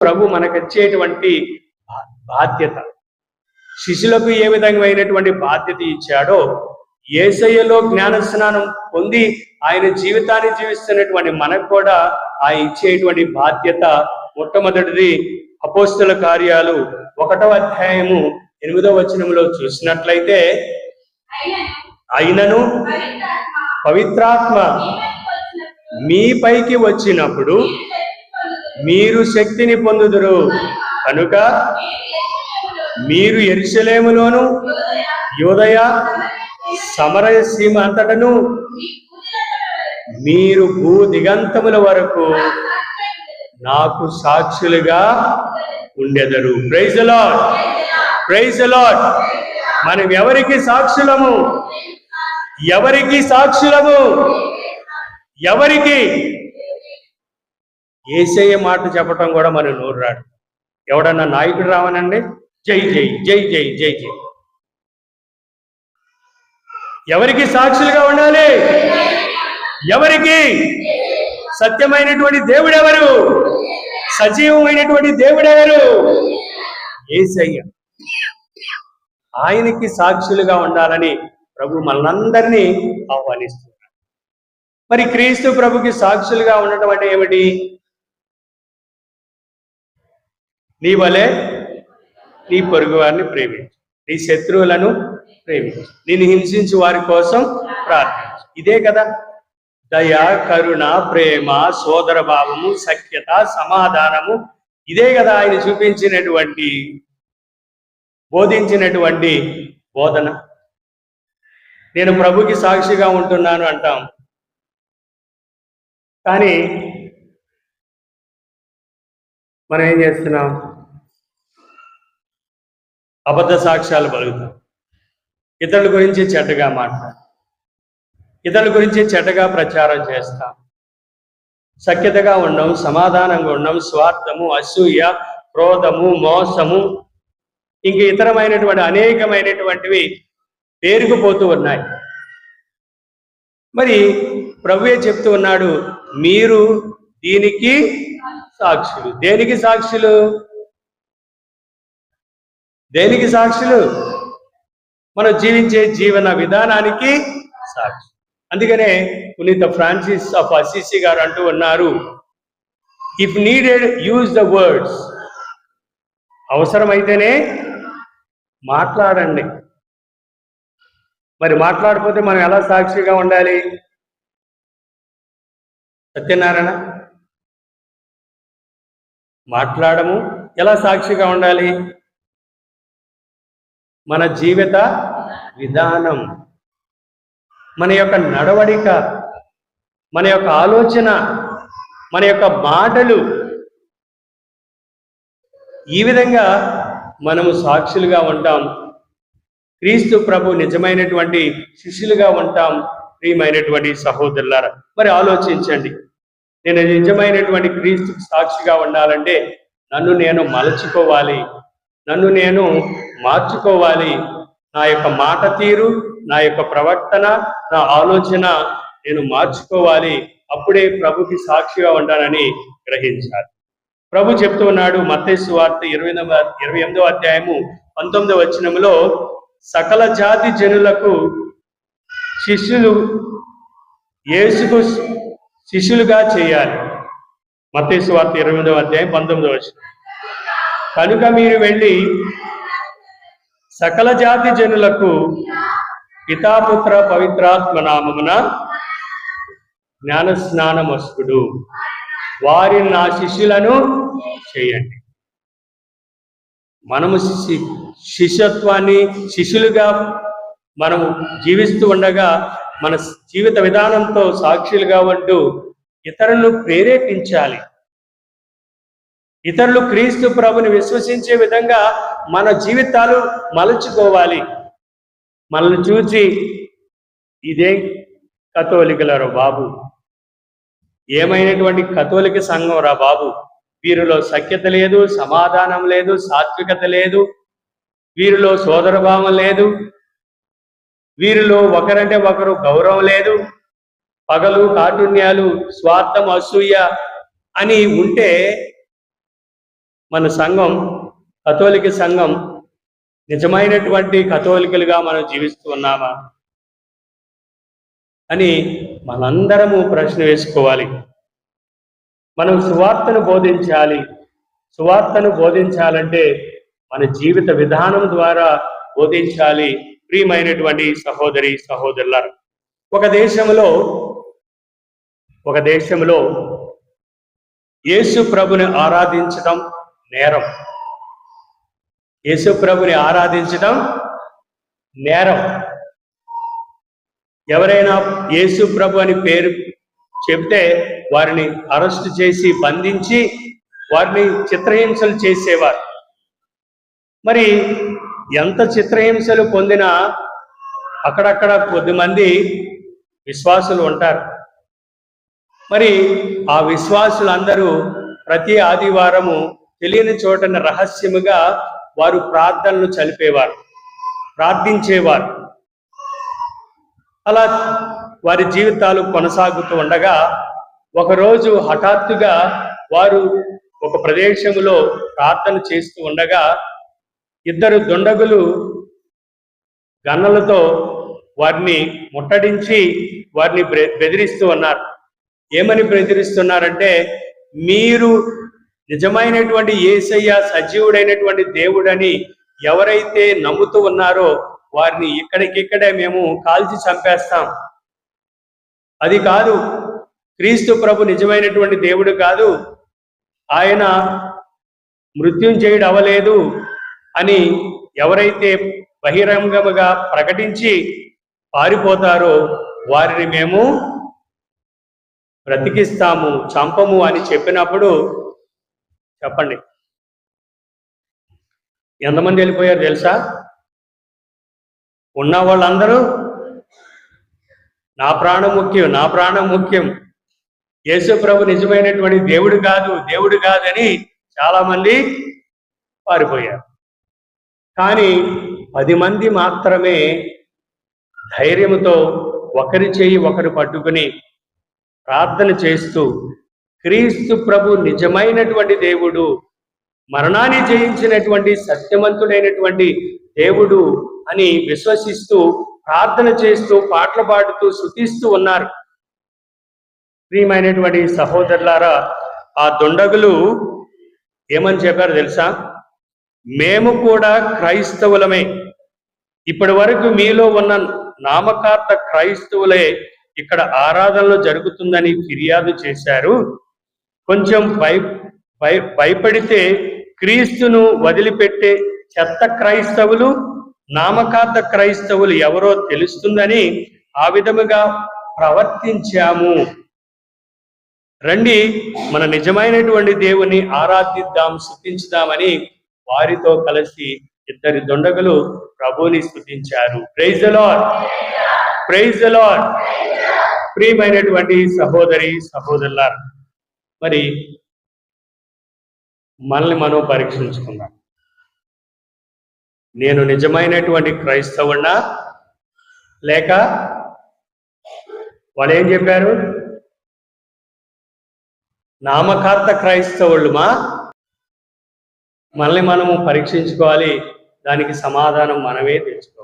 ప్రభు మనకిచ్చేటువంటి బాధ్యత. శిష్యులకు ఏ విధమైనటువంటి బాధ్యత ఇచ్చాడో యేసయ్యలో జ్ఞానస్నానం పొంది ఆయన జీవితాన్ని జీవిస్తున్నటువంటి మనకు కూడా ఆ ఇచ్చేటువంటి బాధ్యత. మొట్టమొదటిది అపోస్తల కార్యాలు 1వ అధ్యాయము 8వ వచనంలో చూసినట్లయితే, అయినను పవిత్రాత్మ మీపైకి వచ్చినప్పుడు మీరు శక్తిని పొందుదురు, కనుక మీరు యెరూషలేములోను యూదయ సమరయ సీమ అంతటను మీరు భూ దిగంతముల వరకు నాకు సాక్షులుగా ఉండెదరు. Praise the Lord, praise the Lord. మనం ఎవరికి సాక్షులము? ఎవరికి సాక్షులము? ఎవరికి? యేసయ్య మాట చెప్పటం కూడా మన నోరు రాడు. ఎవడన్నా నాయకుడు రావనండి, జై జై జై జై జై జై. ఎవరికి సాక్షులుగా ఉండాలి? ఎవరికి? సత్యమైనటువంటి దేవుడెవరు? సజీవమైనటువంటి దేవుడెవరు? యేసయ్య. ఆయనకి సాక్షులుగా ఉండాలని ప్రభు మనందరినీ ఆహ్వానిస్తున్నారు. మరి క్రీస్తు ప్రభుకి సాక్షులుగా ఉండటం అంటే ఏమిటి? నీ వలె నీ పొరుగు వారిని ప్రేమించు, నీ శత్రువులను ప్రేమించు, నిన్ను హింసించు వారి కోసం ప్రార్థించు. ఇదే కదా దయ, కరుణ, ప్రేమ, సోదర భావము, సఖ్యత, సమాధానము. ఇదే కదా ఆయన చూపించినటువంటి, బోధించినటువంటి బోధన. నేను ప్రభుకి సాక్షిగా ఉంటున్నాను అంటాం, కానీ మనం ఏం చేస్తున్నాం? అబద్ధ సాక్ష్యాలు పలుకుతాం, ఇతరుల గురించి చెడ్డగా మాట్లాడతాం, ఇతరుల గురించి చెడ్డగా ప్రచారం చేస్తాం, సఖ్యతగా ఉన్నాం, సమాధానంగా ఉన్నాం, స్వార్థము, అసూయ, క్రోధము, మోసము, ఇంక ఇతరమైనటువంటి అనేకమైనటువంటివి పేరుకుపోతూ ఉన్నాయి. మరి ప్రభువే చెప్తూ ఉన్నాడు, మీరు దీనికి సాక్షులు. దేనికి సాక్షులు? దేనికి సాక్షులు? మనం జీవించే జీవన విధానానికి సాక్షి. అందుకనే పునీత ఫ్రాన్సిస్ ఆఫ్ అసిసి గారు అంటూ ఉన్నారు, if needed use the words. అవసరమైతేనే మాట్లాడండి. మరి మాట్లాడకపోతే మనం ఎలా సాక్షిగా ఉండాలి? సత్యనారాయణ, మాట్లాడము ఎలా సాక్షిగా ఉండాలి? మన జీవిత విధానం, మన యొక్క నడవడిక, మన యొక్క ఆలోచన, మన యొక్క మాటలు, ఈ విధంగా మనము సాక్షులుగా ఉంటాం. క్రీస్తు ప్రభు నిజమైనటువంటి శిష్యులుగా ఉంటాం. ప్రియమైనటువంటి సహోదరులారా, మరి ఆలోచించండి. నేను నిజమైనటువంటి క్రీస్తుకు సాక్షిగా ఉండాలంటే నన్ను నేను మలచుకోవాలి, నన్ను నేను మార్చుకోవాలి. నా యొక్క మాట తీరు, నా యొక్క ప్రవర్తన, నా ఆలోచన నేను మార్చుకోవాలి. అప్పుడే ప్రభుకి సాక్షిగా ఉండాలని గ్రహించాలి. ప్రభు చెప్తూ ఉన్నాడు, మత్తయి సువార్త 28వ అధ్యాయము 19వ వచనములో, సకల జాతి జనులకు శిష్యులు యేసుకు శిష్యులుగా చేయాలి. మత్తయి సువార్త 28వ అధ్యాయం 19వ వచనం. కనుక మీరు వెళ్ళి సకల జాతి జనులకు పితాపుత్ర పవిత్రాత్మ నామమున జ్ఞానస్నానమస్తుడు, వారిని నా శిష్యులను చేయండి. మనము శిష్యత్వాన్ని, శిష్యులుగా మనము జీవిస్తూ ఉండగా మన జీవిత విధానంతో సాక్షులుగా ఉంటూ ఇతరులను ప్రేరేపించాలి. ఇతరులు క్రీస్తు ప్రభుని విశ్వసించే విధంగా మన జీవితాలు మలుచుకోవాలి. మనల్ని చూసి ఇదే కథోలికలరా బాబు, ఏమైనటువంటి కథోలిక సంఘం రా బాబు, వీరిలో సఖ్యత లేదు, సమాధానం లేదు, సాత్వికత లేదు, వీరిలో సోదరభావం లేదు, వీరిలో ఒకరంటే ఒకరు గౌరవం లేదు, పగలు, కాఠిన్యాలు, స్వార్థం, అసూయ అని ఉంటే మన సంఘం, కథోలిక సంఘం నిజమైనటువంటి కథోలికలుగా మనం జీవిస్తూ ఉన్నామా అని మనందరము ప్రశ్న వేసుకోవాలి. మనం సువార్తను బోధించాలి. సువార్తను బోధించాలంటే మన జీవిత విధానం ద్వారా బోధించాలి. ప్రియమైనటువంటి సహోదరి సహోదరులారా, ఒక దేశంలో యేసు ప్రభుని ఆరాధించడం నేరం. యేసు ప్రభుని ఆరాధించడం నేరం. ఎవరైనా యేసు ప్రభు అని పేరు చెబితే వారిని అరెస్ట్ చేసి బంధించి వారిని చిత్రహింసలు చేసేవారు. మరి ఎంత చిత్రహింసలు పొందినా అక్కడక్కడ కొద్దిమంది విశ్వాసులు ఉంటారు. మరి ఆ విశ్వాసులందరూ ప్రతి ఆదివారము తెలియని చోటన రహస్యముగా వారు ప్రార్థనలు చలిపేవారు, ప్రార్థించేవారు. అలా వారి జీవితాలు కొనసాగుతూ ఉండగా ఒకరోజు హఠాత్తుగా వారు ఒక ప్రదేశంలో ప్రార్థన చేస్తూ ఉండగా ఇద్దరు దుండగులు గన్నలతో వారిని ముట్టడించి వారిని బెదిరిస్తూ ఉన్నారు. ఏమని బెదిరిస్తున్నారంటే, మీరు నిజమైనటువంటి యేసయ్య సజీవుడైనటువంటి దేవుడని ఎవరైతే నమ్ముతూ ఉన్నారో వారిని ఇక్కడికిక్కడే మేము కాల్చి చంపేస్తాం. అది కాదు, క్రీస్తు ప్రభు నిజమైనటువంటి దేవుడు కాదు, ఆయన మృత్యుంజయుడు అవలేదు అని ఎవరైతే బహిరంగముగా ప్రకటించి పారిపోతారో వారిని మేము బ్రతికిస్తాము, చంపము అని చెప్పినప్పుడు చెప్పండి ఎంతమంది వెళ్ళిపోయారు తెలుసా? ఉన్న వాళ్ళందరూ నా ప్రాణం ముఖ్యం, నా ప్రాణం ముఖ్యం, యేసు ప్రభు నిజమైనటువంటి దేవుడు కాదని చాలా మంది పారిపోయారు. కానీ 10 మంది మాత్రమే ధైర్యంతో ఒకరి చేయి ఒకరు పట్టుకుని ప్రార్థన చేస్తూ క్రీస్తు ప్రభు నిజమైనటువంటి దేవుడు, మరణాన్ని జయించినటువంటి సత్యవంతుడైనటువంటి దేవుడు అని విశ్వసిస్తూ ప్రార్థన చేస్తూ పాటలు పాడుతూ స్తుతిస్తూ ఉన్నారు. ప్రియమైనటువంటి సహోదరులారా, ఆ దుండగులు ఏమని చెప్పారు తెలుసా? మేము కూడా క్రైస్తవులమే, ఇప్పటి వరకు మీలో ఉన్న నామకార్థ క్రైస్తవులే ఇక్కడ ఆరాధనలో జరుగుతుందని ఫిర్యాదు చేశారు. కొంచెం భయపడితే క్రీస్తును వదిలిపెట్టే చెత్త క్రైస్తవులు, నామకార్థ క్రైస్తవులు ఎవరో తెలుస్తుందని ఆ విధముగా ప్రవర్తించాము. రండి, మన నిజమైనటువంటి దేవుని ఆరాధిద్దాం, స్తుతించుదామని వారితో కలిసి ఇద్దరు దుండగులు ప్రభువుని స్తుతించారు. Praise the Lord, praise the Lord. ప్రియమైనటువంటి సహోదరి సహోదరులారా, మరి మనల్ని మనం పరీక్షించుకుందాం. నేను నిజమైనటువంటి క్రైస్తవున్నా లేక వాళ్ళు ఏం చెప్పారు? నామకార్థ క్రైస్తవులుమా? మనల్ని మనము పరీక్షించుకోవాలి. దానికి సమాధానం మనమే తెలుసుకోవాలి.